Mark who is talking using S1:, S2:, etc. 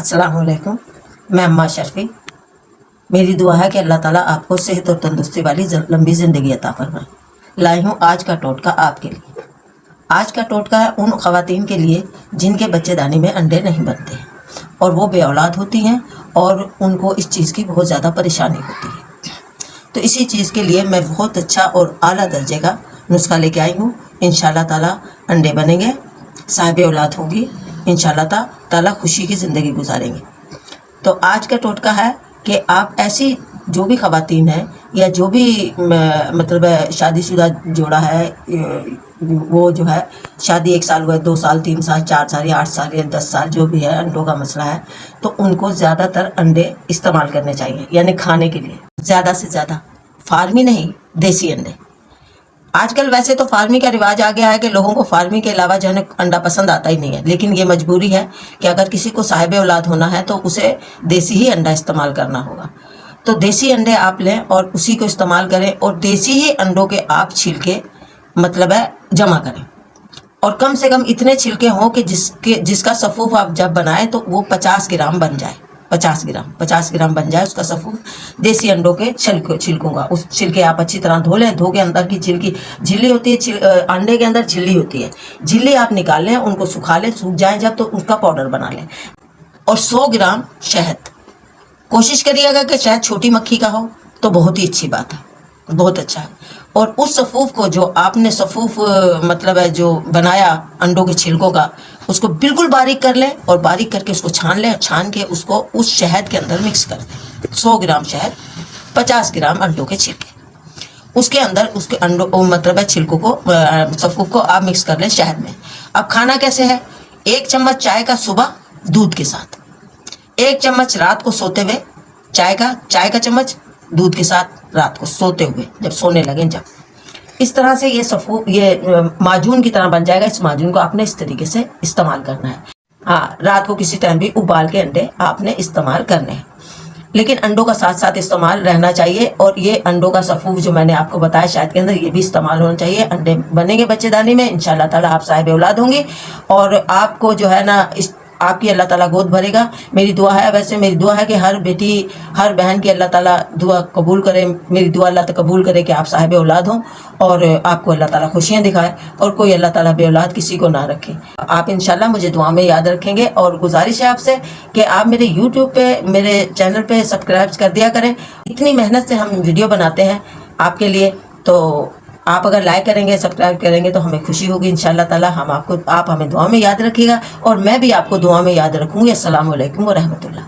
S1: अस्सलाम वालेकुम। मैं अम्मा शर्फी। मेरी दुआ है कि अल्लाह ताला आपको सेहत और तंदुरुस्ती वाली लंबी ज़िंदगी अता फरमाए। लाई हूँ आज का टोटका आपके लिए। आज का टोटका है उन ख़वातीन के लिए जिनके बच्चेदानी में अंडे नहीं बनते हैं और वो बे औलाद होती हैं और उनको इस चीज़ की बहुत ज़्यादा परेशानी होती है। तो इसी चीज़ के लिए मैं बहुत अच्छा और आला दर्जे का नुस्खा लेके आई हूँ। इंशाल्लाह ताला अंडे बनेंगे, साहिब औलाद होंगी, इंशाल्लाह ताला खुशी की ज़िंदगी गुजारेंगे। तो आज का टोटका है कि आप ऐसी जो भी ख़वातीन हैं या जो भी मतलब शादीशुदा जोड़ा है, वो जो है शादी 1 साल हुआ, 2 साल, 3 साल, 4 साल या 8 साल या 10 साल जो भी है, अंडों का मसला है, तो उनको ज़्यादातर अंडे इस्तेमाल करने चाहिए, यानी खाने के लिए ज़्यादा से ज़्यादा। फार्मी नहीं, देसी अंडे। आजकल वैसे तो फार्मी का रिवाज आ गया है कि लोगों को फार्मी के अलावा जो है अंडा पसंद आता ही नहीं है, लेकिन ये मजबूरी है कि अगर किसी को साहिब औलाद होना है तो उसे देसी ही अंडा इस्तेमाल करना होगा। तो देसी अंडे आप लें और उसी को इस्तेमाल करें और देसी ही अंडों के आप छिलके मतलब है जमा करें, और कम से कम इतने छिलके हों कि जिसका सफ़ूफ आप जब बनाएं तो वो 50 ग्राम बन जाए। 50 ग्राम बन जाए उसका सफ़ूफ देसी अंडों के छिलकों का। उस छिलके आप अच्छी तरह धो लें। धो के अंदर की झिल्ली होती है, अंडे के अंदर झिल्ली होती है, झिल्ली आप निकाल लें, उनको सुखा लें, सूख जाए जब तो उसका पाउडर बना लें। और 100 ग्राम शहद, कोशिश करिएगा कि शहद छोटी मक्खी का हो तो बहुत ही अच्छी बात है, बहुत अच्छा है। और उस सफ़ूफ को जो आपने सफ़ूफ मतलब है जो बनाया अंडों के छिलकों का, उसको बिल्कुल बारीक कर लें और बारीक करके उसको छान लें। छान के उसको उस शहद के अंदर मिक्स कर दें। 100 ग्राम शहद, 50 ग्राम अंडों के छिलके, उसके अंदर उसके अंडों मतलब है छिलकों को, सफ़ूफ को आप मिक्स कर लें शहद में। अब खाना कैसे है? 1 चम्मच चाय का सुबह दूध के साथ, 1 चम्मच रात को सोते हुए चाय का चम्मच दूध के साथ रात को सोते हुए, जब सोने लगें जब। इस तरह से ये माजून की तरह बन जाएगा। इस माजून को आपने इस तरीके से इस्तेमाल करना है। हाँ, रात को किसी टाइम भी उबाल के अंडे आपने इस्तेमाल करने हैं, लेकिन अंडों का साथ साथ इस्तेमाल रहना चाहिए। और ये अंडों का सफ़ूफ जो मैंने आपको बताया शायद के अंदर, ये भी इस्तेमाल होना चाहिए। अंडे बनेंगे बच्चेदानी में, इंशाल्लाह ताला आप साहिब औलाद होंगे और आपको जो है ना आपकी अल्लाह ताला गोद भरेगा। मेरी दुआ है, वैसे मेरी दुआ है कि हर बेटी हर बहन की अल्लाह ताला दुआ कबूल करे। मेरी दुआ अल्लाह ताला कबूल करे कि आप साहिब औलाद हों और आपको अल्लाह ताला खुशियाँ दिखाए और कोई अल्लाह ताला बे औलाद किसी को ना रखे। आप इंशाल्लाह मुझे दुआ में याद रखेंगे। और गुजारिश है आपसे कि आप मेरे यूट्यूब पे, मेरे चैनल पे सब्सक्राइब कर दिया करें। इतनी मेहनत से हम वीडियो बनाते हैं आपके लिए, तो आप अगर लाइक करेंगे, सब्सक्राइब करेंगे तो हमें खुशी होगी इंशाल्लाह ताला। आप हमें दुआ में याद रखिएगा और मैं भी आपको दुआ में याद रखूँगी। अस्सलाम वालेकुम व रहमतुल्लाह।